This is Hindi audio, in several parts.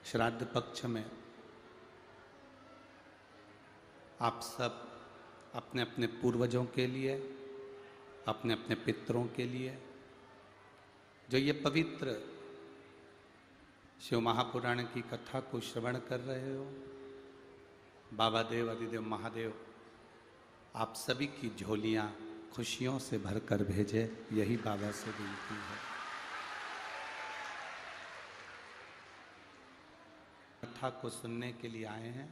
श्राद्ध पक्ष में आप सब अपने अपने पूर्वजों के लिए, अपने अपने पितरों के लिए जो ये पवित्र शिव महापुराण की कथा को श्रवण कर रहे हो, बाबा देव अधिदेव महादेव आप सभी की झोलियां खुशियों से भरकर भेजे, यही बाबा से विनती है। कथा को सुनने के लिए आए हैं।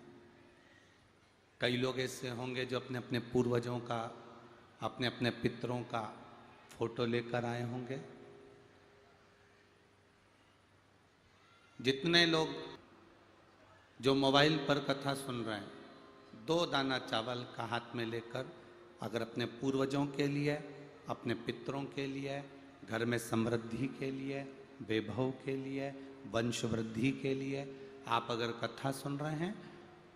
कई लोग ऐसे होंगे जो अपने अपने पूर्वजों का, अपने अपने पितरों का फोटो लेकर आए होंगे। जितने लोग जो मोबाइल पर कथा सुन रहे हैं, 2 दाना चावल का हाथ में लेकर अगर अपने पूर्वजों के लिए, अपने पितरों के लिए, घर में समृद्धि के लिए, वैभव के लिए, वंश वृद्धि के लिए आप अगर कथा सुन रहे हैं,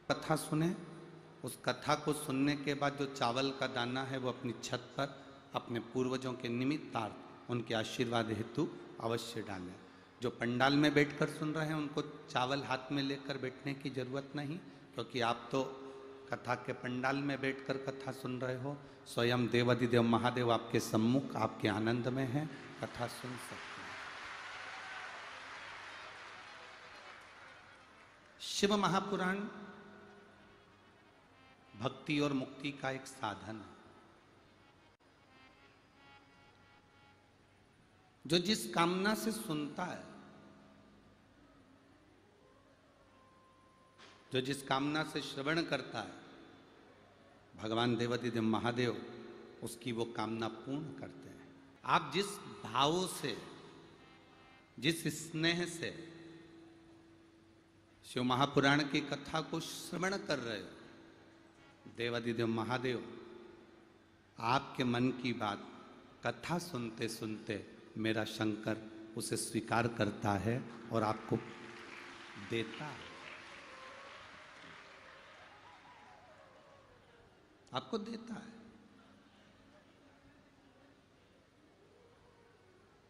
कथा सुने। उस कथा को सुनने के बाद जो चावल का दाना है वो अपनी छत पर अपने पूर्वजों के निमित्तार्थ उनके आशीर्वाद हेतु अवश्य डालें। जो पंडाल में बैठकर सुन रहे हैं उनको चावल हाथ में लेकर बैठने की जरूरत नहीं, क्योंकि आप तो कथा के पंडाल में बैठकर कथा सुन रहे हो। स्वयं देवाधिदेव महादेव आपके सम्मुख, आपके आनंद में हैं, कथा सुन सकते हैं। शिव महापुराण भक्ति और मुक्ति का एक साधन है। जो जिस कामना से सुनता है, जो जिस कामना से श्रवण करता है, भगवान देवाधिदेव महादेव उसकी वो कामना पूर्ण करते हैं। आप जिस भाव से, जिस स्नेह से शिव महापुराण की कथा को श्रवण कर रहे हो, देवाधिदेव महादेव आपके मन की बात कथा सुनते सुनते मेरा शंकर उसे स्वीकार करता है और आपको देता है, आपको देता है।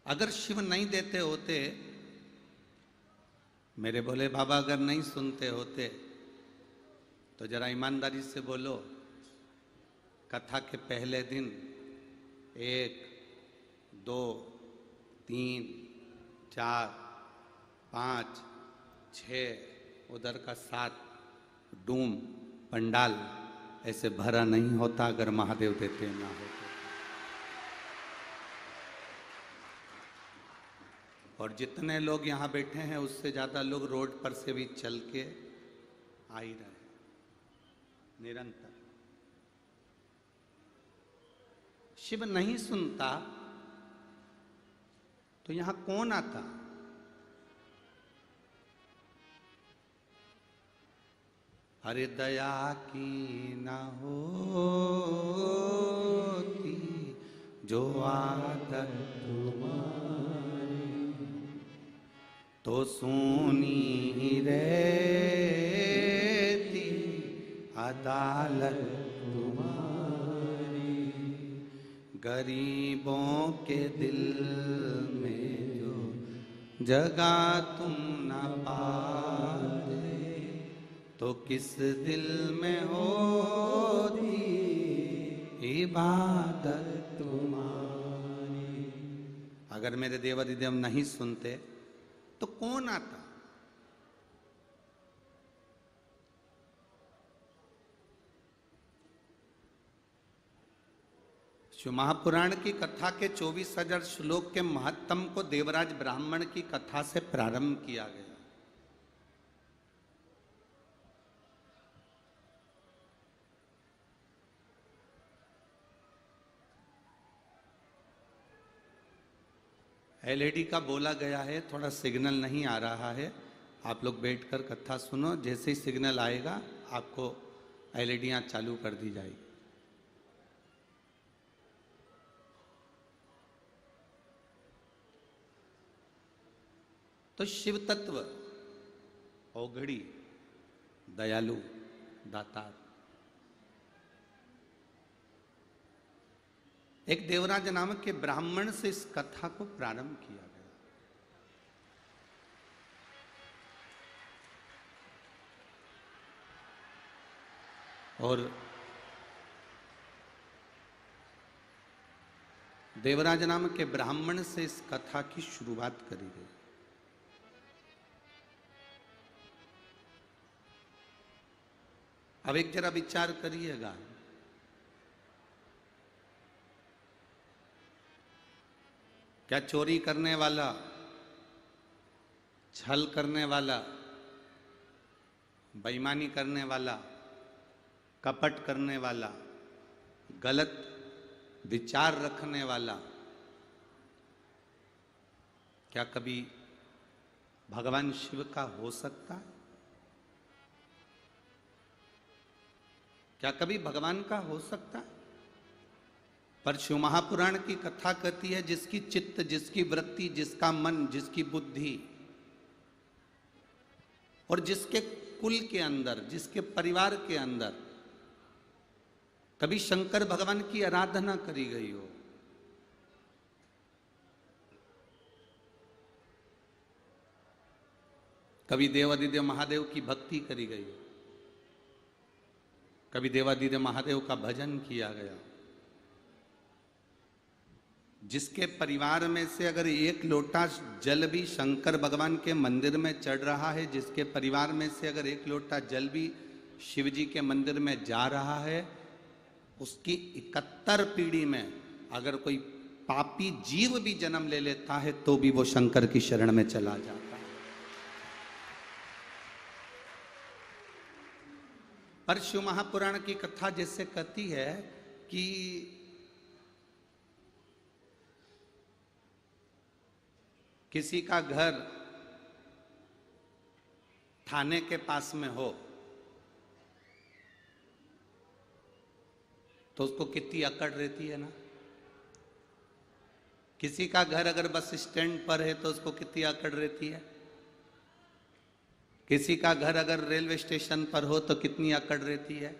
अगर शिव नहीं देते होते, मेरे भोले बाबा अगर नहीं सुनते होते, तो जरा ईमानदारी से बोलो, कथा के पहले दिन 1, 2, 3, 4, 5, 6 उधर का 7 डूम पंडाल ऐसे भरा नहीं होता अगर महादेव देते ना होते। और जितने लोग यहाँ बैठे हैं उससे ज्यादा लोग रोड पर से भी चल के आ ही रहे निरंतर। शिव नहीं सुनता तो यहां कौन आता? अरे दया की ना होती जो आदत तुम्हारी, तो सुनी ही रहती अदालत तुम्हारी। गरीबों के दिल में जो जगह तुम न पाते, तो किस दिल में होती इबादत तुम्हारी। अगर मेरे देवाधिदेव नहीं सुनते तो कौन आता? शिव महापुराण की कथा के 24,000 श्लोक के महत्तम को देवराज ब्राह्मण की कथा से प्रारंभ किया गया। एलईडी का बोला गया है, थोड़ा सिग्नल नहीं आ रहा है, आप लोग बैठकर कथा सुनो। जैसे ही सिग्नल आएगा आपको एलईडियां चालू कर दी जाएगी। तो शिव तत्व औघड़ी, दयालु, दातार, एक देवराज नामक के ब्राह्मण से इस कथा को प्रारंभ किया गया। और देवराज नाम के ब्राह्मण से इस कथा की शुरुआत करी गई। अब एक जरा विचार करिएगा, क्या चोरी करने वाला, छल करने वाला, बेईमानी करने वाला, कपट करने वाला, गलत विचार रखने वाला, क्या कभी भगवान शिव का हो सकता है? क्या कभी भगवान का हो सकता है? पर शिव महापुराण की कथा कहती है, जिसकी चित्त, जिसकी वृत्ति, जिसका मन, जिसकी बुद्धि और जिसके कुल के अंदर, जिसके परिवार के अंदर कभी शंकर भगवान की आराधना करी गई हो, कभी देवादिदेव महादेव की भक्ति करी गई हो, कभी देवादिदेव महादेव का भजन किया गया, जिसके परिवार में से अगर एक लोटा जल भी शंकर भगवान के मंदिर में चढ़ रहा है, जिसके परिवार में से अगर एक लोटा जल भी शिव जी के मंदिर में जा रहा है, उसकी 71 पीढ़ी में अगर कोई पापी जीव भी जन्म ले लेता है तो भी वो शंकर की शरण में चला जाता है। पर शिव महापुराण की कथा जैसे कहती है कि किसी का घर थाने के पास में हो तो उसको कितनी अकड़ रहती है ना। किसी का घर अगर बस स्टैंड पर है तो उसको कितनी अकड़ रहती है। किसी का घर अगर रेलवे स्टेशन पर हो तो कितनी अकड़ रहती है।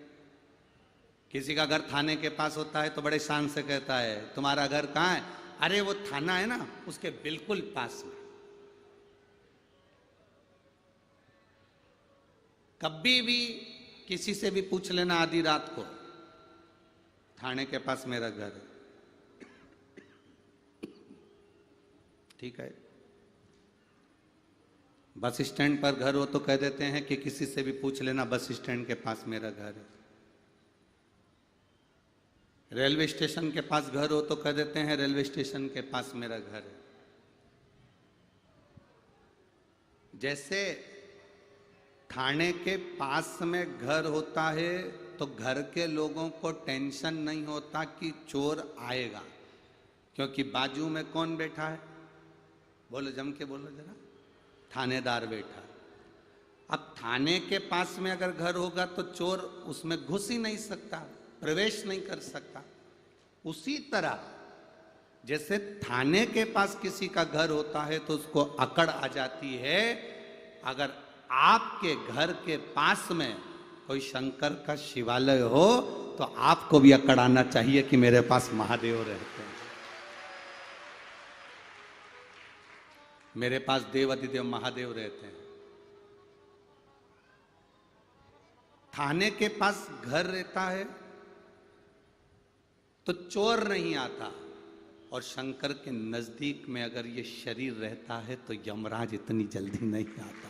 किसी का घर थाने के पास होता है तो बड़े शान से कहता है, तुम्हारा घर कहाँ है? अरे वो थाना है ना, उसके बिल्कुल पास में। कभी भी किसी से भी पूछ लेना आधी रात को, थाने के पास मेरा घर है, ठीक है। बस स्टैंड पर घर हो तो कह देते हैं कि किसी से भी पूछ लेना, बस स्टैंड के पास मेरा घर है। रेलवे स्टेशन के पास घर हो तो कह देते हैं रेलवे स्टेशन के पास मेरा घर है। जैसे थाने के पास में घर होता है तो घर के लोगों को टेंशन नहीं होता कि चोर आएगा, क्योंकि बाजू में कौन बैठा है? बोलो, जम के बोलो जरा। थानेदार बैठा। अब थाने के पास में अगर घर होगा तो चोर उसमें घुस ही नहीं सकता, प्रवेश नहीं कर सकता। उसी तरह जैसे थाने के पास किसी का घर होता है तो उसको अकड़ आ जाती है, अगर आपके घर के पास में कोई शंकर का शिवालय हो तो आपको भी अकड़ आना चाहिए कि मेरे पास महादेव रहते हैं, मेरे पास देवादिदेव महादेव रहते हैं। थाने के पास घर रहता है तो चोर नहीं आता, और शंकर के नजदीक में अगर ये शरीर रहता है तो यमराज इतनी जल्दी नहीं आता।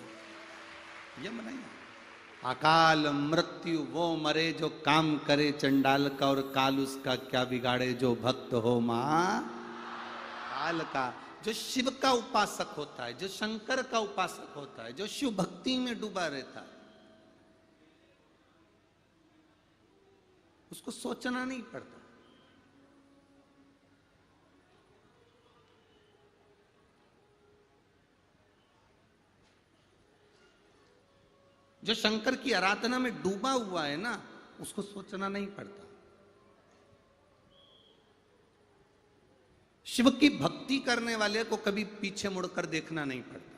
यम नहीं आता। अकाल मृत्यु वो मरे जो काम करे चंडाल का, और काल उसका क्या बिगाड़े जो भक्त हो मां काल का। जो शिव का उपासक होता है, जो शंकर का उपासक होता है, जो शिव भक्ति में डूबा रहता है, उसको सोचना नहीं पड़ता। जो शंकर की आराधना में डूबा हुआ है ना, उसको सोचना नहीं पड़ता। शिव की भक्ति करने वाले को कभी पीछे मुड़कर देखना नहीं पड़ता।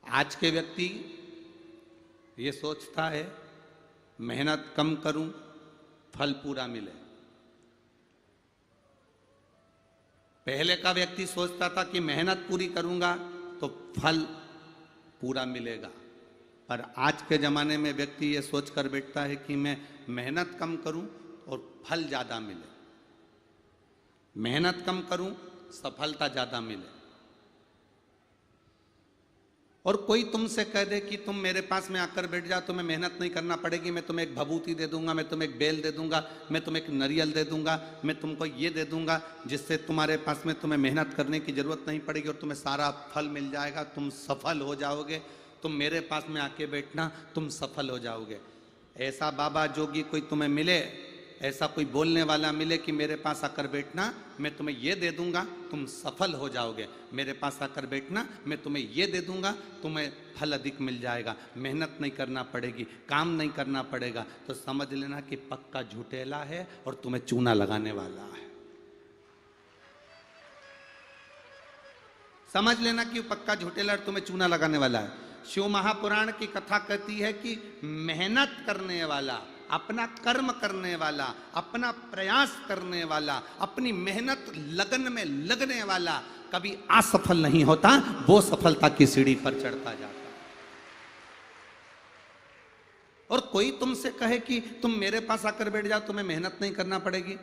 आज के व्यक्ति ये सोचता है मेहनत कम करूं, फल पूरा मिले। पहले का व्यक्ति सोचता था कि मेहनत पूरी करूंगा तो फल पूरा मिलेगा, पर आज के जमाने में व्यक्ति ये सोचकर बैठता है कि मैं मेहनत कम करूं और फल ज्यादा मिले, मेहनत कम करूं सफलता ज्यादा मिले। और कोई तुमसे कह दे कि तुम मेरे पास में आकर बैठ जाओ, तुम्हें मेहनत नहीं करना पड़ेगी, मैं तुम्हें एक भभूति दे दूंगा, मैं तुम्हें एक बेल दे दूंगा, मैं तुम्हें एक नारियल दे दूंगा, मैं तुमको ये दे दूंगा जिससे तुम्हारे पास में तुम्हें मेहनत करने की जरूरत नहीं पड़ेगी और तुम्हें सारा फल मिल जाएगा, तुम सफल हो जाओगे, तुम मेरे पास में आके बैठना, तुम सफल हो जाओगे। ऐसा बाबा जोगी कोई तुम्हें मिले, ऐसा कोई बोलने वाला मिले कि मेरे पास आकर बैठना, मैं तुम्हें ये दे दूंगा, तुम सफल हो जाओगे, मेरे पास आकर बैठना, मैं तुम्हें ये दे दूंगा, तुम्हें फल अधिक मिल जाएगा, मेहनत नहीं करना पड़ेगी, काम नहीं करना पड़ेगा, तो समझ लेना कि पक्का झूठेला है और तुम्हें चूना लगाने वाला है। समझ लेना कि पक्का झूठेला और तुम्हें चूना लगाने वाला है। शिव महापुराण की कथा कहती है कि मेहनत करने वाला, अपना कर्म करने वाला, अपना प्रयास करने वाला, अपनी मेहनत लगन में लगने वाला कभी असफल नहीं होता, वो सफलता की सीढ़ी पर चढ़ता जाता। और कोई तुमसे कहे कि तुम मेरे पास आकर बैठ जाओ, तुम्हें मेहनत नहीं करना पड़ेगी,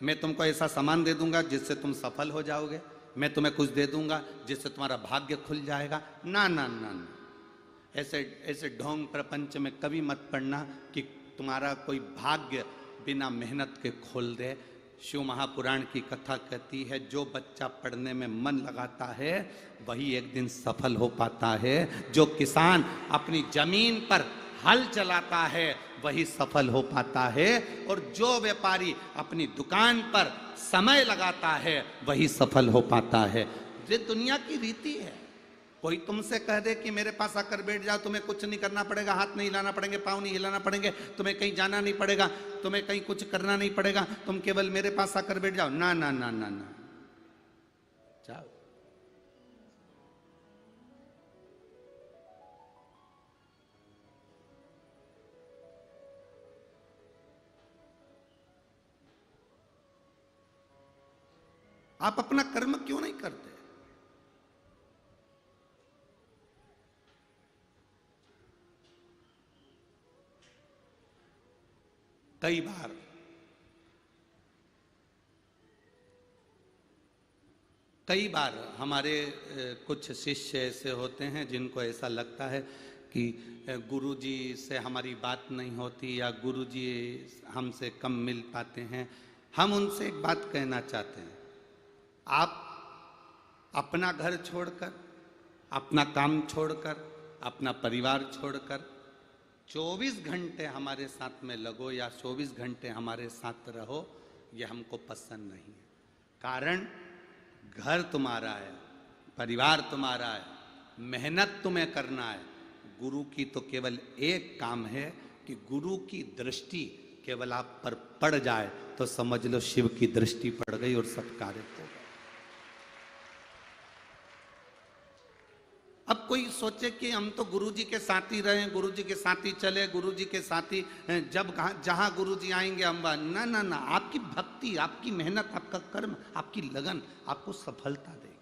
मैं तुमको ऐसा सामान दे दूंगा जिससे तुम सफल हो जाओगे, मैं तुम्हें कुछ दे दूंगा जिससे तुम्हारा भाग्य खुल जाएगा, ना ना ना ना, ऐसे ऐसे ढोंग प्रपंच में कभी मत पड़ना कि तुम्हारा कोई भाग्य बिना मेहनत के खोल दे। शिव महापुराण की कथा कहती है जो बच्चा पढ़ने में मन लगाता है वही एक दिन सफल हो पाता है, जो किसान अपनी जमीन पर हल चलाता है वही सफल हो पाता है, और जो व्यापारी अपनी दुकान पर समय लगाता है वही सफल हो पाता है। ये दुनिया की रीति है। कोई तुमसे कह दे कि मेरे पास आकर बैठ जाओ, तुम्हें कुछ नहीं करना पड़ेगा, हाथ नहीं हिलाना पड़ेंगे, पाँव नहीं हिलाना पड़ेंगे, तुम्हें कहीं जाना नहीं पड़ेगा, तुम्हें कहीं कुछ करना नहीं पड़ेगा, तुम केवल मेरे पास आकर बैठ जाओ, ना ना ना ना ना, जाओ। आप अपना कर्म क्यों नहीं करते? कई बार हमारे कुछ शिष्य ऐसे होते हैं जिनको ऐसा लगता है कि गुरुजी से हमारी बात नहीं होती या गुरुजी हमसे कम मिल पाते हैं। हम उनसे एक बात कहना चाहते हैं, आप अपना घर छोड़कर, अपना काम छोड़कर, अपना परिवार छोड़कर 24 घंटे हमारे साथ में लगो या 24 घंटे हमारे साथ रहो, ये हमको पसंद नहीं है। कारण घर तुम्हारा है, परिवार तुम्हारा है, मेहनत तुम्हें करना है। गुरु की तो केवल एक काम है कि गुरु की दृष्टि केवल आप पर पड़ जाए तो समझ लो शिव की दृष्टि पड़ गई और सब कार्य हो गए। अब कोई सोचे कि हम तो गुरुजी के साथ ही रहे, गुरुजी के साथ ही चले, गुरुजी के साथ ही जब जहां गुरुजी आएंगे हम, ना ना ना, आपकी भक्ति, आपकी मेहनत, आपका कर्म, आपकी लगन आपको सफलता देगी।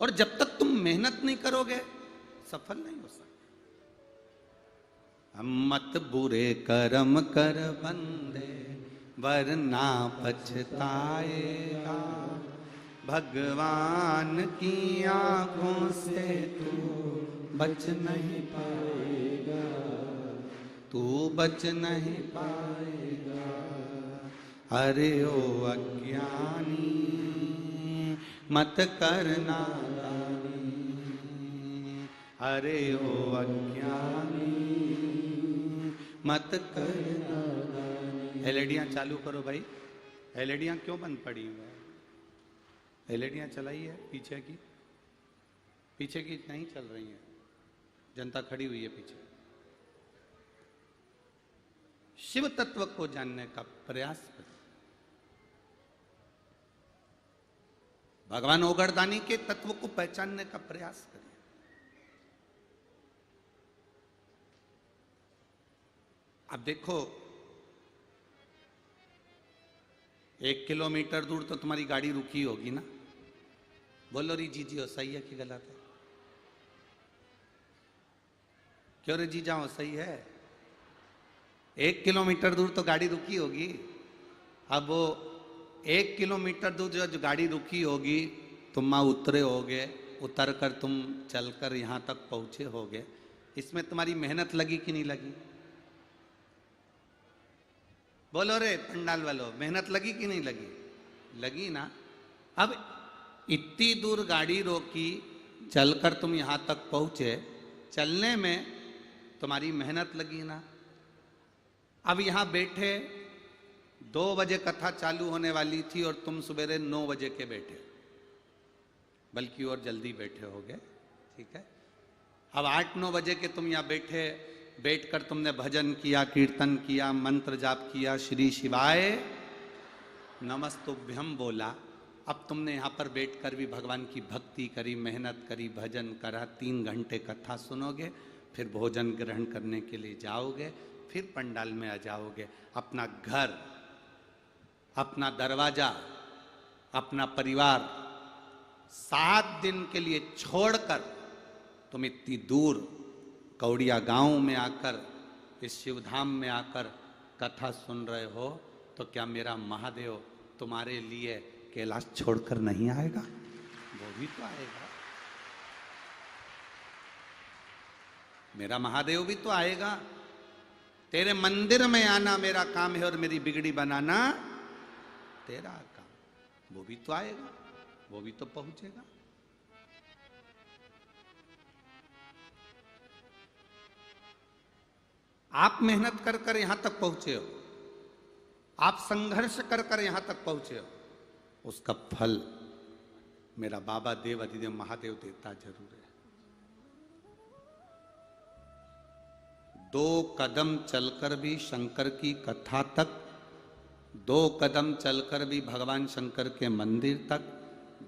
और जब तक तुम मेहनत नहीं करोगे सफल नहीं हो सकते। हम मत बुरे कर्म कर बंदे वरना पछताएगा, भगवान की आंखों से तू बच नहीं पाएगा, तू बच नहीं पाएगा। अरे ओ अज्ञानी मत करना दानी, अरे ओ अज्ञानी मत करना दानी। एलईडियाँ चालू करो भाई, एलईडियाँ क्यों बंद पड़ी हुई है? एलईडियाँ चलाई है पीछे की, पीछे की नहीं चल रही है, जनता खड़ी हुई है पीछे। शिव तत्व को जानने का प्रयास करें, भगवान ओगरदानी के तत्व को पहचानने का प्रयास करें। अब देखो 1 किलोमीटर दूर तो तुम्हारी गाड़ी रुकी होगी ना? बोलो री जी जी, सही है कि गलत है? क्यों रे जी जाओ, सही है? 1 किलोमीटर दूर तो गाड़ी रुकी होगी। अब वो 1 किलोमीटर दूर जो गाड़ी रुकी होगी, तुम वहां उतरे होगे, उतर कर तुम चलकर यहां तक पहुंचे होगे, इसमें तुम्हारी मेहनत लगी कि नहीं लगी? बोलो रे पंडाल वालों, मेहनत लगी कि नहीं लगी? लगी ना। अब इतनी दूर गाड़ी रोकी, चलकर तुम यहां तक पहुंचे, चलने में तुम्हारी मेहनत लगी ना। अब यहां बैठे 2 बजे कथा चालू होने वाली थी और तुम सवेरे 9 बजे के बैठे, बल्कि और जल्दी बैठे होगे, ठीक है। अब 8-9 बजे के तुम यहाँ बैठे, बैठकर तुमने भजन किया, कीर्तन किया, मंत्र जाप किया, श्री शिवाय नमस्तुभ्यम बोला। अब तुमने यहाँ पर बैठकर भी भगवान की भक्ति करी, मेहनत करी, भजन करा, 3 घंटे कथा सुनोगे, फिर भोजन ग्रहण करने के लिए जाओगे, फिर पंडाल में आ जाओगे। अपना घर, अपना दरवाजा, अपना परिवार 7 दिन के लिए छोड़कर तुम इतनी दूर कौड़िया गांव में आकर, इस शिवधाम में आकर कथा सुन रहे हो, तो क्या मेरा महादेव तुम्हारे लिए कैलाश छोड़कर नहीं आएगा? वो भी तो आएगा। मेरा महादेव भी तो आएगा। तेरे मंदिर में आना मेरा काम है और मेरी बिगड़ी बनाना तेरा काम। वो भी तो आएगा, वो भी तो पहुंचेगा। आप मेहनत कर कर यहां तक पहुंचे हो, आप संघर्ष कर कर यहां तक पहुंचे हो, उसका फल मेरा बाबा देव अधिदेव महादेव देता जरूर है। 2 कदम चलकर भी शंकर की कथा तक, 2 कदम चलकर भी भगवान शंकर के मंदिर तक,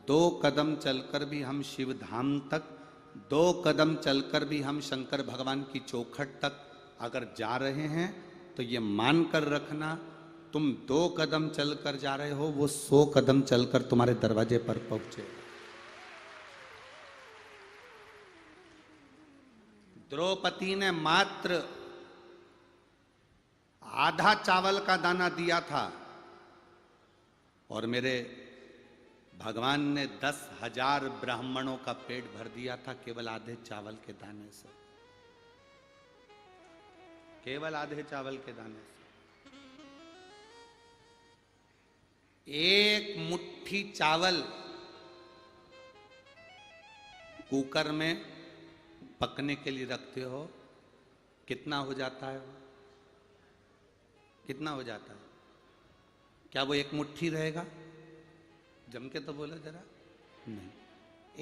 2 कदम चलकर भी हम शिव धाम तक, 2 कदम चलकर भी हम शंकर भगवान की चौखट तक अगर जा रहे हैं, तो ये मान कर रखना, तुम 2 कदम चलकर जा रहे हो, वो 100 कदम चलकर तुम्हारे दरवाजे पर पहुंचे। द्रौपदी ने मात्र आधा चावल का दाना दिया था और मेरे भगवान ने 10,000 ब्राह्मणों का पेट भर दिया था केवल आधे चावल के दाने से, केवल आधे चावल के दाने से। 1 मुट्ठी चावल कुकर में पकने के लिए रखते हो, कितना हो जाता है? कितना हो जाता है? क्या वो 1 मुट्ठी रहेगा? जम के तो बोलो जरा। नहीं,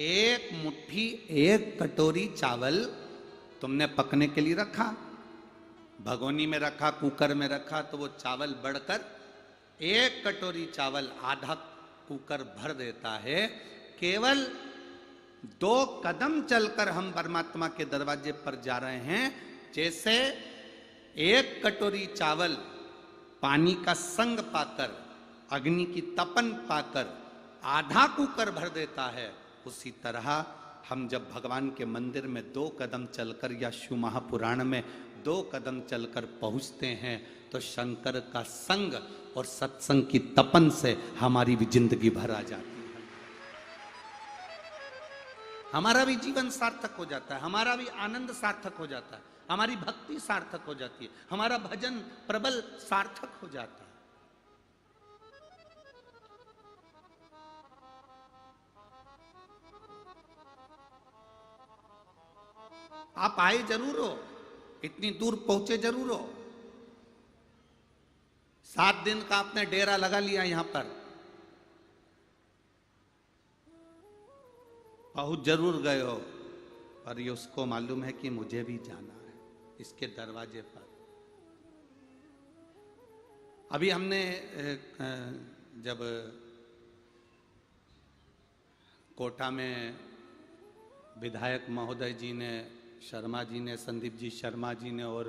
1 मुट्ठी, 1 कटोरी चावल तुमने पकने के लिए रखा, भगोनी में रखा, कुकर में रखा, तो वो चावल बढ़कर 1 कटोरी चावल आधा कुकर भर देता है। केवल 2 कदम चलकर हम परमात्मा के दरवाजे पर जा रहे हैं। जैसे 1 कटोरी चावल पानी का संग पाकर, अग्नि की तपन पाकर आधा कुकर भर देता है, उसी तरह हम जब भगवान के मंदिर में 2 कदम चलकर या शिव महापुराण में 2 कदम चलकर पहुंचते हैं, तो शंकर का संग और सत्संग की तपन से हमारी भी जिंदगी भर आ जाती है। हमारा भी जीवन सार्थक हो जाता है, हमारा भी आनंद सार्थक हो जाता है, हमारी भक्ति सार्थक हो जाती है, हमारा भजन प्रबल सार्थक हो जाता है। आप आए जरूर हो, इतनी दूर पहुंचे जरूर हो, 7 दिन का आपने डेरा लगा लिया यहां पर, पहुंच जरूर गए हो, पर ये उसको मालूम है कि मुझे भी जाना है इसके दरवाजे पर। अभी हमने जब कोटा में विधायक महोदय जी ने, शर्मा जी ने, संदीप जी शर्मा जी ने और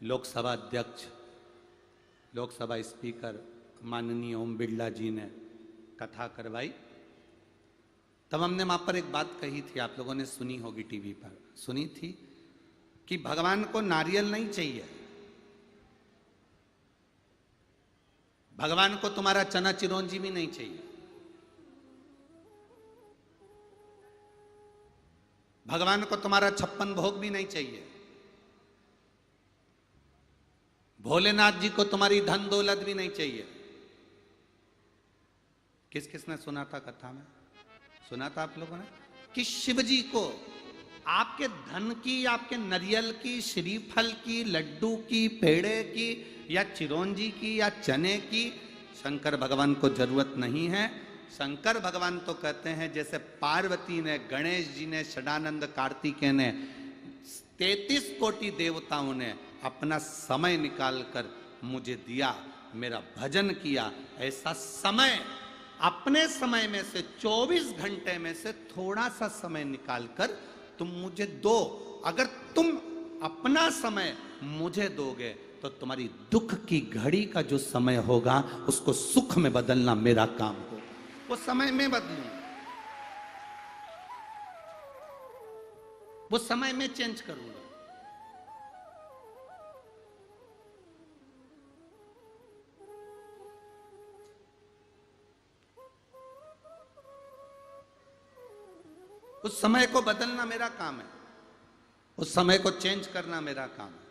लोकसभा अध्यक्ष, लोकसभा स्पीकर माननीय ओम बिरला जी ने कथा करवाई, तब हमने वहां पर एक बात कही थी, आप लोगों ने सुनी होगी, टीवी पर सुनी थी, कि भगवान को नारियल नहीं चाहिए, भगवान को तुम्हारा चना चिरौंजी भी नहीं चाहिए, भगवान को तुम्हारा 56 भोग भी नहीं चाहिए, भोलेनाथ जी को तुम्हारी धन दौलत भी नहीं चाहिए। किस किसने सुना था कथा में? सुना था आप लोगों ने कि शिव जी को आपके धन की, आपके नारियल की, श्रीफल की, लड्डू की, पेड़े की, या चिरौंजी की, या चने की शंकर भगवान को जरूरत नहीं है। शंकर भगवान तो कहते हैं जैसे पार्वती ने, गणेश जी ने, षडानंद कार्तिकेय ने, 33 कोटि देवताओं ने अपना समय निकालकर मुझे दिया, मेरा भजन किया, ऐसा समय अपने समय में से 24 घंटे में से थोड़ा सा समय निकालकर तुम मुझे दो। अगर तुम अपना समय मुझे दोगे तो तुम्हारी दुख की घड़ी का जो समय होगा उसको सुख में बदलना मेरा काम होगा, वो समय में बदलूंगा, वो समय में चेंज करूंगा। उस समय को बदलना मेरा काम है, उस समय को चेंज करना मेरा काम है।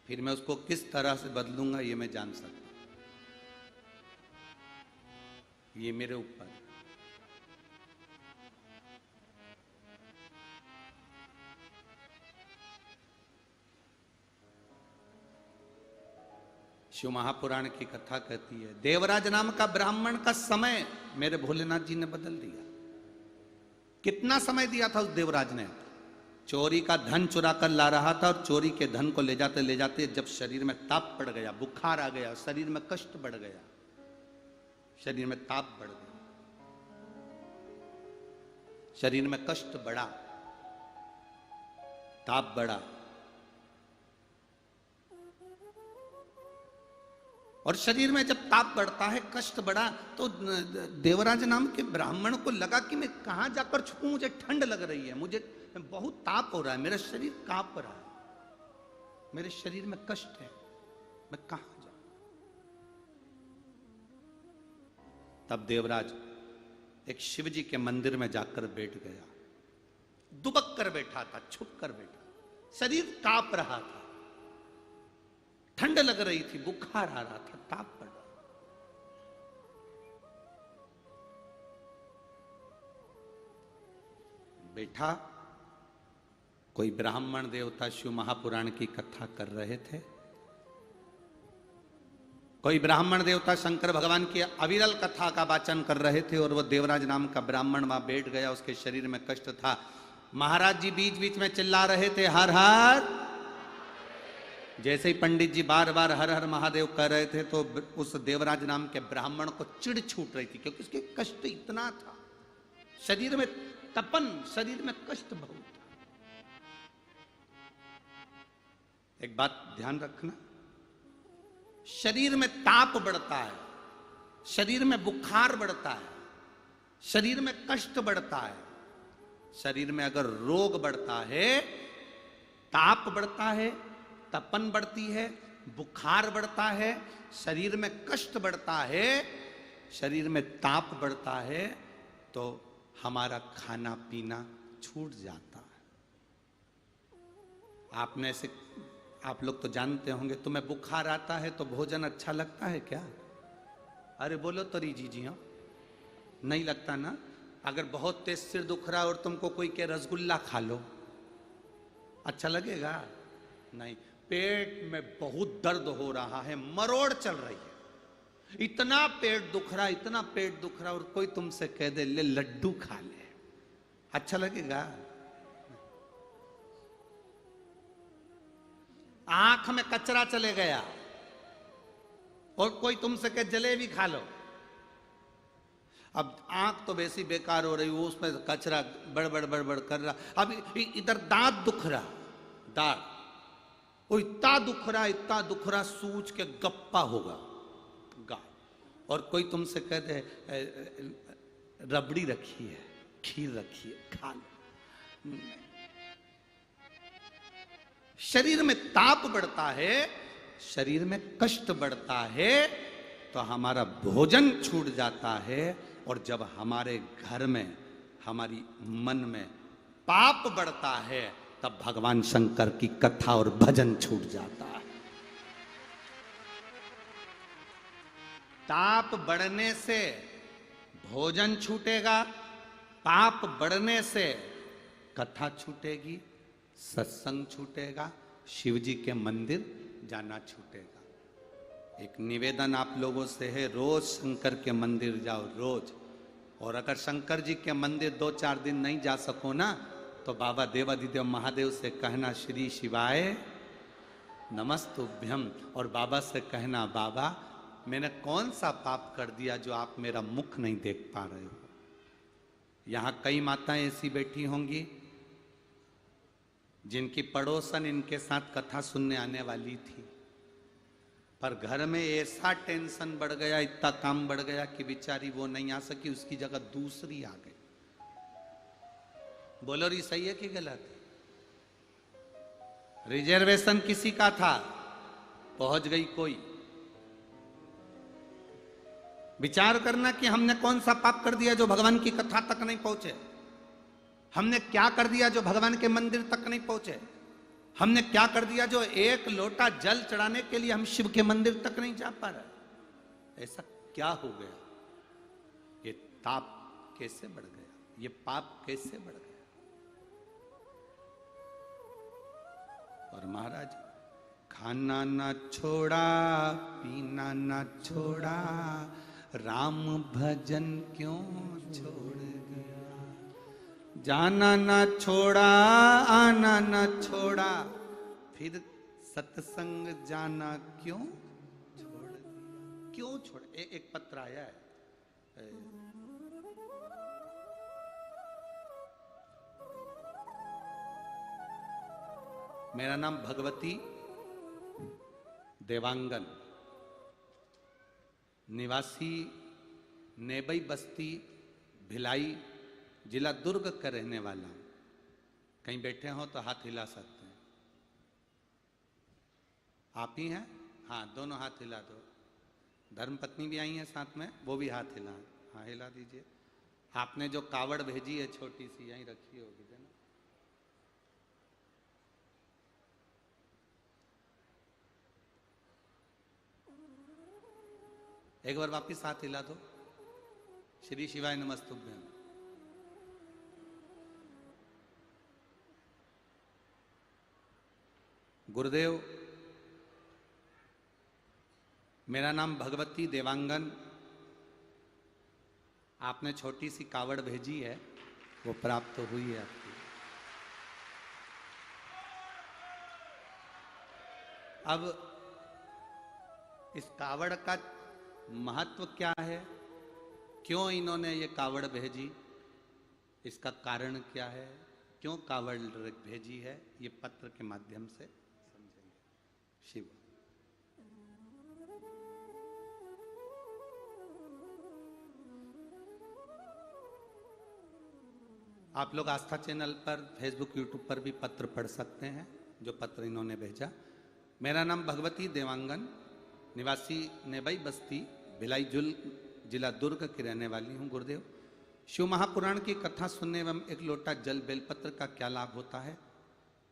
फिर मैं उसको किस तरह से बदलूंगा ये मैं जान सकता हूं, ये मेरे ऊपर। शिव महापुराण की कथा कहती है, देवराज नाम का ब्राह्मण का समय मेरे भोलेनाथ जी ने बदल दिया। कितना समय दिया था उस देवराज ने? चोरी का धन चुरा कर ला रहा था और चोरी के धन को ले जाते जब शरीर में ताप पड़ गया, बुखार आ गया, शरीर में कष्ट बढ़ गया, शरीर में ताप बढ़ गया, शरीर में कष्ट बढ़ा, ताप बढ़ा, और शरीर में जब ताप बढ़ता है, कष्ट बढ़ा, तो देवराज नाम के ब्राह्मण को लगा कि मैं कहां जाकर छुपूं, मुझे ठंड लग रही है, मुझे बहुत ताप हो रहा है, मेरा शरीर कांप रहा है, मेरे शरीर में कष्ट है, मैं कहां जाऊं? तब देवराज एक शिव जी के मंदिर में जाकर बैठ गया, दुबक कर बैठा था, छुप कर बैठा, शरीर कांप रहा था, ठंड लग रही थी, बुखार आ रहा था, ताप पड़ रहा। बैठा, कोई ब्राह्मण देवता शिव महापुराण की कथा कर रहे थे, कोई ब्राह्मण देवता शंकर भगवान की अविरल कथा का वाचन कर रहे थे, और वो देवराज नाम का ब्राह्मण वहां बैठ गया, उसके शरीर में कष्ट था। महाराज जी बीच बीच में चिल्ला रहे थे, हर हर। जैसे ही पंडित जी बार बार हर हर महादेव कह रहे थे तो उस देवराज नाम के ब्राह्मण को चिढ़ छूट रही थी, क्योंकि उसके कष्ट इतना था, शरीर में तपन, शरीर में कष्ट बहुत था। एक बात ध्यान रखना, शरीर में ताप बढ़ता है, शरीर में बुखार बढ़ता है, शरीर में कष्ट बढ़ता है, शरीर में अगर रोग बढ़ता है, ताप बढ़ता है, तपन बढ़ती है, बुखार बढ़ता है, शरीर में कष्ट बढ़ता है, शरीर में ताप बढ़ता है, तो हमारा खाना पीना छूट जाता है। आपने से आप लोग तो जानते होंगे, तुम्हें बुखार आता है तो भोजन अच्छा लगता है क्या? अरे बोलो तो री जी हाँ, नहीं लगता ना। अगर बहुत तेज सिर दुख रहा है और तुमको कोई के रसगुल्ला खा लो, अच्छा लगेगा? नहीं। पेट में बहुत दर्द हो रहा है, मरोड़ चल रही है, इतना पेट दुख रहा, इतना पेट दुख रहा, और कोई तुमसे कह दे ले लड्डू खा ले, अच्छा लगेगा? आंख में कचरा चले गया और कोई तुमसे कहे जलेबी खा लो, अब आंख तो वैसी बेकार हो रही, वो उसमें कचरा बड़बड़ बड़बड़ कर रहा, अब इधर दांत दुख रहा, दांत, वो इतना दुख रहा सूझ के गप्पा होगा गा। और कोई तुमसे कह दे रबड़ी रखी है, खीर रखी है, खा लो। शरीर में ताप बढ़ता है, शरीर में कष्ट बढ़ता है, तो हमारा भोजन छूट जाता है। और जब हमारे घर में, हमारी मन में पाप बढ़ता है, तब भगवान शंकर की कथा और भजन छूट जाता है। ताप बढ़ने से भोजन छूटेगा, पाप बढ़ने से कथा छूटेगी, सत्संग छूटेगा, शिव जी के मंदिर जाना छूटेगा। एक निवेदन आप लोगों से है, रोज शंकर के मंदिर जाओ, रोज। और अगर शंकर जी के मंदिर 2-4 दिन नहीं जा सको ना, तो बाबा देवाधिदेव महादेव से कहना श्री शिवाय नमस्तुभ्यम। और बाबा से कहना बाबा मैंने कौन सा पाप कर दिया जो आप मेरा मुख नहीं देख पा रहे हो। यहां कई माताएं ऐसी बैठी होंगी जिनकी पड़ोसन इनके साथ कथा सुनने आने वाली थी, पर घर में ऐसा टेंशन बढ़ गया, इतना काम बढ़ गया कि बेचारी वो नहीं आ सकी, उसकी जगह दूसरी आ गई। बोलो री सही है कि गलत? रिजर्वेशन किसी का था, पहुंच गई कोई। विचार करना कि हमने कौन सा पाप कर दिया जो भगवान की कथा तक नहीं पहुंचे। हमने क्या कर दिया जो भगवान के मंदिर तक नहीं पहुंचे। हमने क्या कर दिया जो एक लोटा जल चढ़ाने के लिए हम शिव के मंदिर तक नहीं जा पा रहे। ऐसा क्या हो गया? ये ताप कैसे बढ़ गया? ये पाप कैसे बढ़ गया? और महाराज खाना ना छोड़ा, पीना ना छोड़ा, राम भजन क्यों छोड़ गया। जाना ना छोड़ा, आना ना छोड़ा, फिर सत्संग जाना क्यों छोड़ दिया? क्यों छोड़? एक पत्र आया है, मेरा नाम भगवती देवांगन, निवासी नेबई बस्ती भिलाई, जिला दुर्ग का रहने वाला हूं। कहीं बैठे हो तो हाथ हिला सकते हैं। आप ही हैं? हाँ, दोनों हाथ हिला दो। धर्मपत्नी भी आई है साथ में, वो भी हाथ हिला। हाँ, हिला दीजिए। आपने जो कावड़ भेजी है छोटी सी, यहीं रखी होगी ना। एक बार वापिस हाथ हिला दो। श्री शिवाय नमस्तुभ्यम। गुरुदेव, मेरा नाम भगवती देवांगन। आपने छोटी सी कावड़ भेजी है, वो प्राप्त तो हुई है आपकी। अब इस कावड़ का महत्व क्या है? क्यों इन्होंने ये कावड़ भेजी? इसका कारण क्या है? क्यों कावड़ भेजी है? ये पत्र के माध्यम से समझेंगे। शिव आप लोग आस्था चैनल पर, फेसबुक, यूट्यूब पर भी पत्र पढ़ सकते हैं जो पत्र इन्होंने भेजा। मेरा नाम भगवती देवांगन, निवासी नेबई बस्ती भिलाई जिला दुर्ग की रहने वाली हूँ। गुरुदेव, शिव महापुराण की कथा सुनने एवं एक लोटा जल बेलपत्र का क्या लाभ होता है?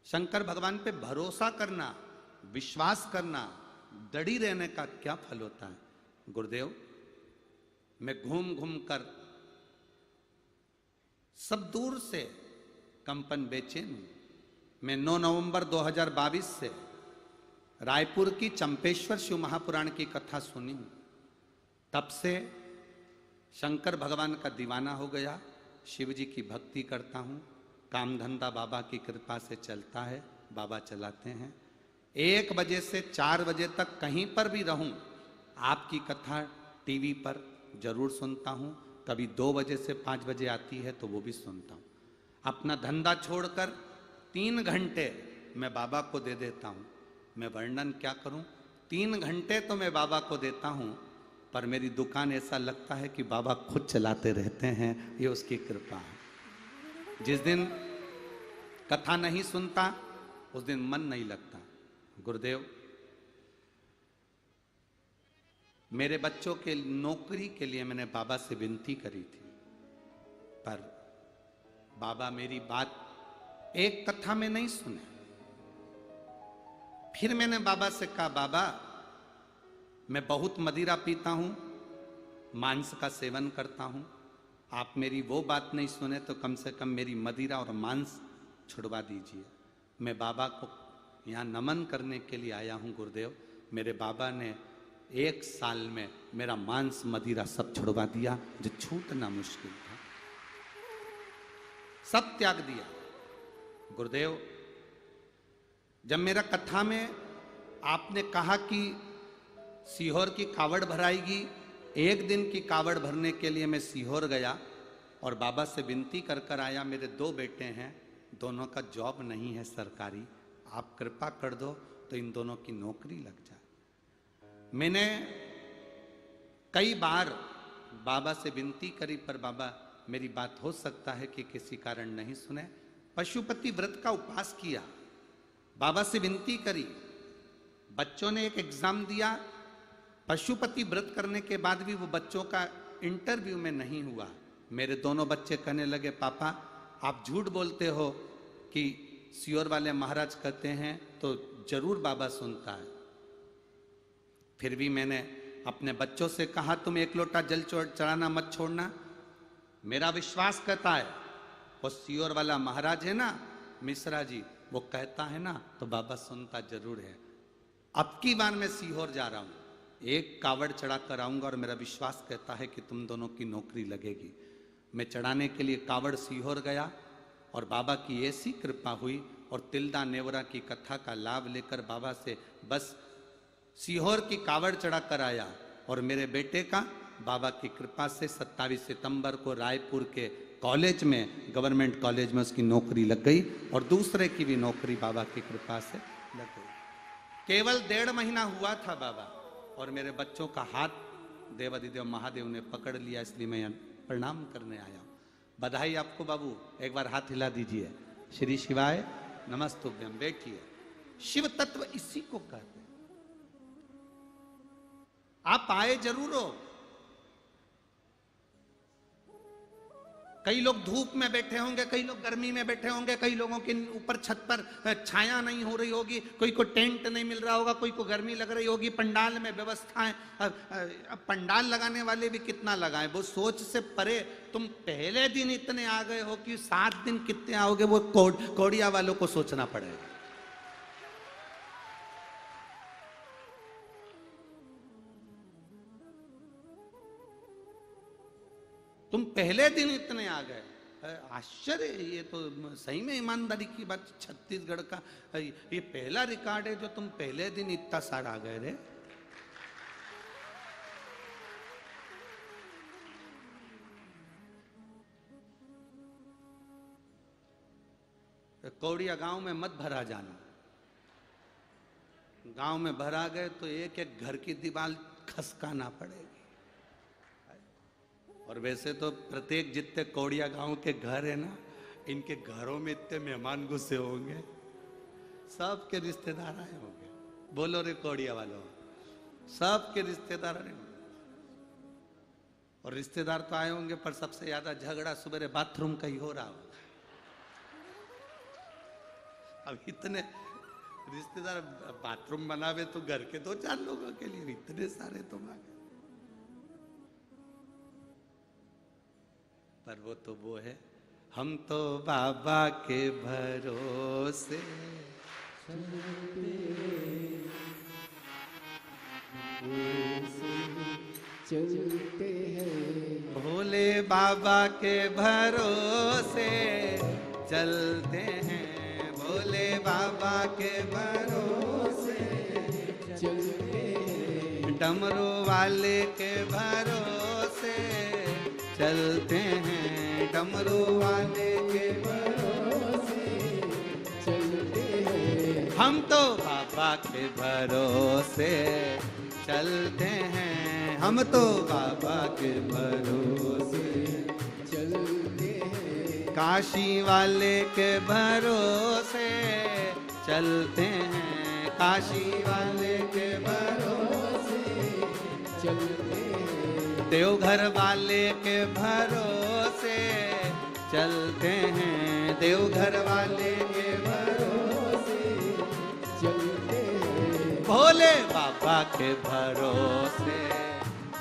शंकर भगवान पे भरोसा करना, विश्वास करना, दृढ़ रहने का क्या फल होता है? गुरुदेव, मैं घूम घूम कर सब दूर से कंपन बेचैन हूं। मैं 9 नवंबर 2022 से रायपुर की चंपेश्वर शिव महापुराण की कथा सुनी हूं। तब से शंकर भगवान का दीवाना हो गया। शिव जी की भक्ति करता हूं। काम धंधा बाबा की कृपा से चलता है, बाबा चलाते हैं। 1 बजे से 4 बजे तक कहीं पर भी रहूं, आपकी कथा टीवी पर जरूर सुनता हूं। कभी 2 बजे से 5 बजे आती है तो वो भी सुनता हूं। अपना धंधा छोड़कर 3 घंटे मैं बाबा को दे देता हूं। मैं वर्णन क्या करूं। 3 घंटे तो मैं बाबा को देता हूं, पर मेरी दुकान ऐसा लगता है कि बाबा खुद चलाते रहते हैं, ये उसकी कृपा है। जिस दिन कथा नहीं सुनता उस दिन मन नहीं लगता। गुरुदेव, मेरे बच्चों के नौकरी के लिए मैंने बाबा से विनती करी थी, पर बाबा मेरी बात एक कथा में नहीं सुने। फिर मैंने बाबा से कहा, बाबा मैं बहुत मदिरा पीता हूं, मांस का सेवन करता हूं, आप मेरी वो बात नहीं सुने तो कम से कम मेरी मदिरा और मांस छुड़वा दीजिए। मैं बाबा को यहाँ नमन करने के लिए आया हूँ गुरुदेव। मेरे बाबा ने 1 साल में मेरा मांस मदिरा सब छुड़वा दिया, जो छूटना मुश्किल था, सब त्याग दिया। गुरुदेव, जब मेरा कथा में आपने कहा कि सीहोर की कावड़ भराएगी, 1 दिन की कावड़ भरने के लिए मैं सीहोर गया और बाबा से विनती कर कर आया। मेरे 2 बेटे हैं, दोनों का जॉब नहीं है सरकारी, आप कृपा कर दो तो इन दोनों की नौकरी लग जाए। मैंने कई बार बाबा से विनती करी, पर बाबा मेरी बात हो सकता है कि किसी कारण नहीं सुने। पशुपति व्रत का उपवास किया, बाबा से विनती करी, बच्चों ने एक एग्जाम दिया, पशुपति व्रत करने के बाद भी वो बच्चों का इंटरव्यू में नहीं हुआ। मेरे दोनों बच्चे कहने लगे, पापा आप झूठ बोलते हो कि सीहोर वाले महाराज कहते हैं तो जरूर बाबा सुनता है। फिर भी मैंने अपने बच्चों से कहा, तुम 1 लोटा जल चढ़ाना मत छोड़ना। मेरा विश्वास कहता है वो सीहोर वाला महाराज है ना, मिश्रा जी, वो कहता है ना तो बाबा सुनता जरूर है। अब की बार मैं सीहोर जा रहा हूं, 1 कावड़ चढ़ा कर आऊंगा और मेरा विश्वास कहता है कि तुम दोनों की नौकरी लगेगी। मैं चढ़ाने के लिए कावड़ सीहोर गया और बाबा की ऐसी कृपा हुई और तिल्दा नेवरा की कथा का लाभ लेकर बाबा से बस सीहोर की कावड़ चढ़ा कर आया। और मेरे बेटे का बाबा की कृपा से 27 सितंबर को रायपुर के कॉलेज में, गवर्नमेंट कॉलेज में उसकी नौकरी लग गई और दूसरे की भी नौकरी बाबा की कृपा से लग गई। केवल 1.5 महीना हुआ था बाबा, और मेरे बच्चों का हाथ देवाधिदेव महादेव ने पकड़ लिया, इसलिए मैं यहाँ प्रणाम करने आया हूँ। बधाई आपको बाबू, एक बार हाथ हिला दीजिए। श्री शिवाय नमस्तुभ्यम। बैठिए। शिव तत्व इसी को कहते हैं। आप आए जरूर हो। कई लोग धूप में बैठे होंगे, कई लोग गर्मी में बैठे होंगे, कई लोगों के ऊपर छत पर छाया नहीं हो रही होगी, कोई को टेंट नहीं मिल रहा होगा, कोई को गर्मी लग रही होगी, पंडाल में व्यवस्थाएं। अब पंडाल लगाने वाले भी कितना लगाएं, वो सोच से परे। तुम पहले दिन इतने आ गए हो कि 7 दिन कितने आओगे, वो कोड़िया वालों को सोचना पड़ेगा। तुम पहले दिन इतने आ गए, आश्चर्य। ये तो सही में ईमानदारी की बात। छत्तीसगढ़ का ये पहला रिकॉर्ड है जो तुम पहले दिन इतना सारा आ गए रे। कौड़िया गांव में मत भरा जाना। गांव में भरा गए तो एक एक घर की दीवार खसकाना पड़ेगी। और वैसे तो प्रत्येक जितने कौड़िया गांव के घर है ना, इनके घरों में इतने मेहमान घुसे होंगे, सबके रिश्तेदार आए होंगे। बोलो रे कौड़िया वालों, सबके रिश्तेदार आए होंगे। और रिश्तेदार तो आए होंगे, पर सबसे ज्यादा झगड़ा सुबह बाथरूम का ही हो रहा होगा। अब इतने रिश्तेदार बाथरूम बनावे तो घर के 2-4 लोगों के लिए, इतने सारे तो मांगे। पर वो तो वो है, हम तो बाबा के भरोसे चलते हैं, भोले बाबा के भरोसे चलते हैं, भोले बाबा के भरोसे चलते हैं, डमरू वाले के भरोसे चलते हैं, डमरू वाले के भरोसे चलते हैं। हम तो बाबा बाबा के भरोसे चलते हैं, हम तो बाबा के भरोसे चलते हैं, काशी वाले के भरोसे चलते हैं, काशी वाले के भरोसे चलते हैं, देवघर वाले के भरोसे चलते हैं, देवघर वाले के भरोसे चलते हैं, भोले बाबा के भरोसे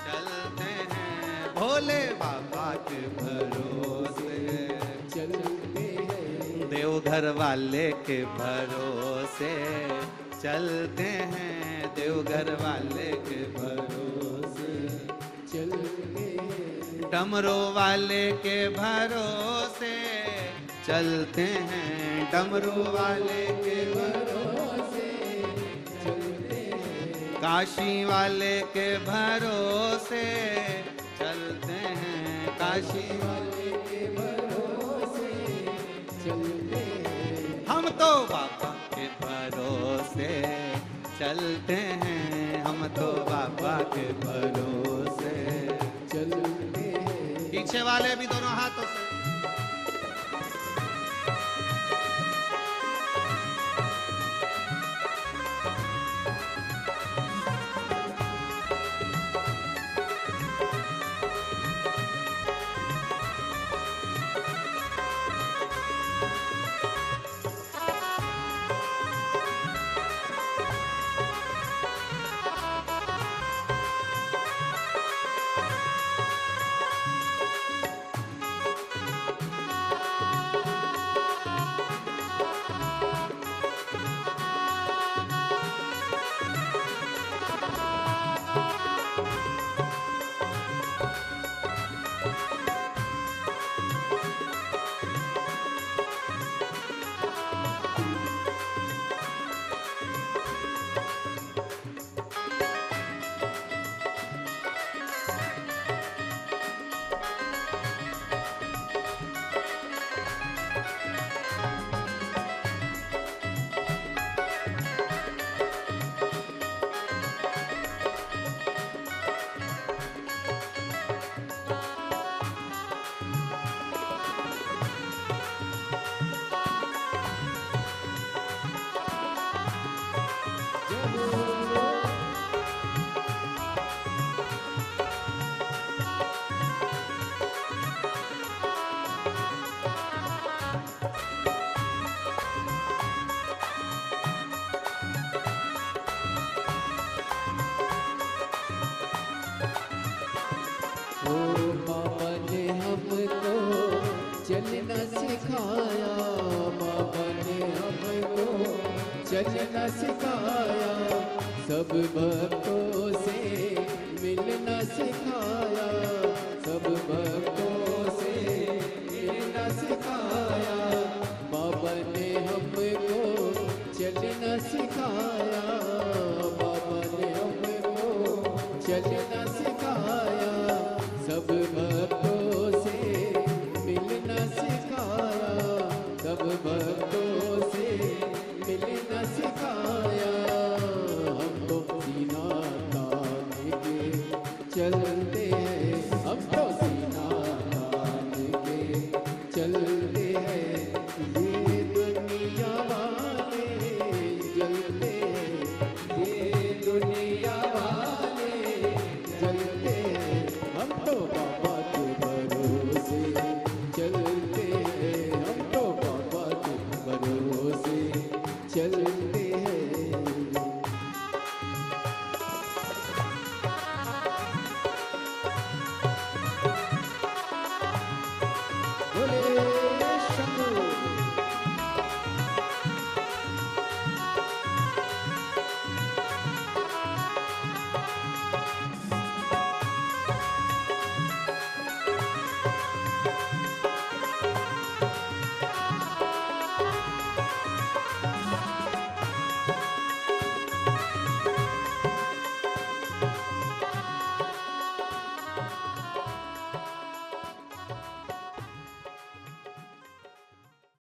चलते हैं, भोले बाबा के भरोसे चलते हैं, देवघर वाले के भरोसे चलते हैं, देवघर वाले के भरोसे चलते हैं, डमरू वाले के भरोसे चलते हैं, डमरू वाले के भरोसे चलते हैं, काशी वाले के भरोसे चलते हैं, काशी वाले के भरोसे चलते हैं, हम तो बाबा के भरोसे चलते हैं, हम तो बाबा के भरोसे चलते हैं, पीछे वाले भी दोनों हाथों से ओ बाबा ने हमको चलना सिखाया, बाबा ने हमको चलना सिखाया, सब भक्तों से मिलना सिखाया, सब भक्तों से मिलना सिखाया, बाबा ने हमको चलना सिखाया, बाबा ने हमको चलना सिखाया, सब भक्तों से मिलना सिखाया, सब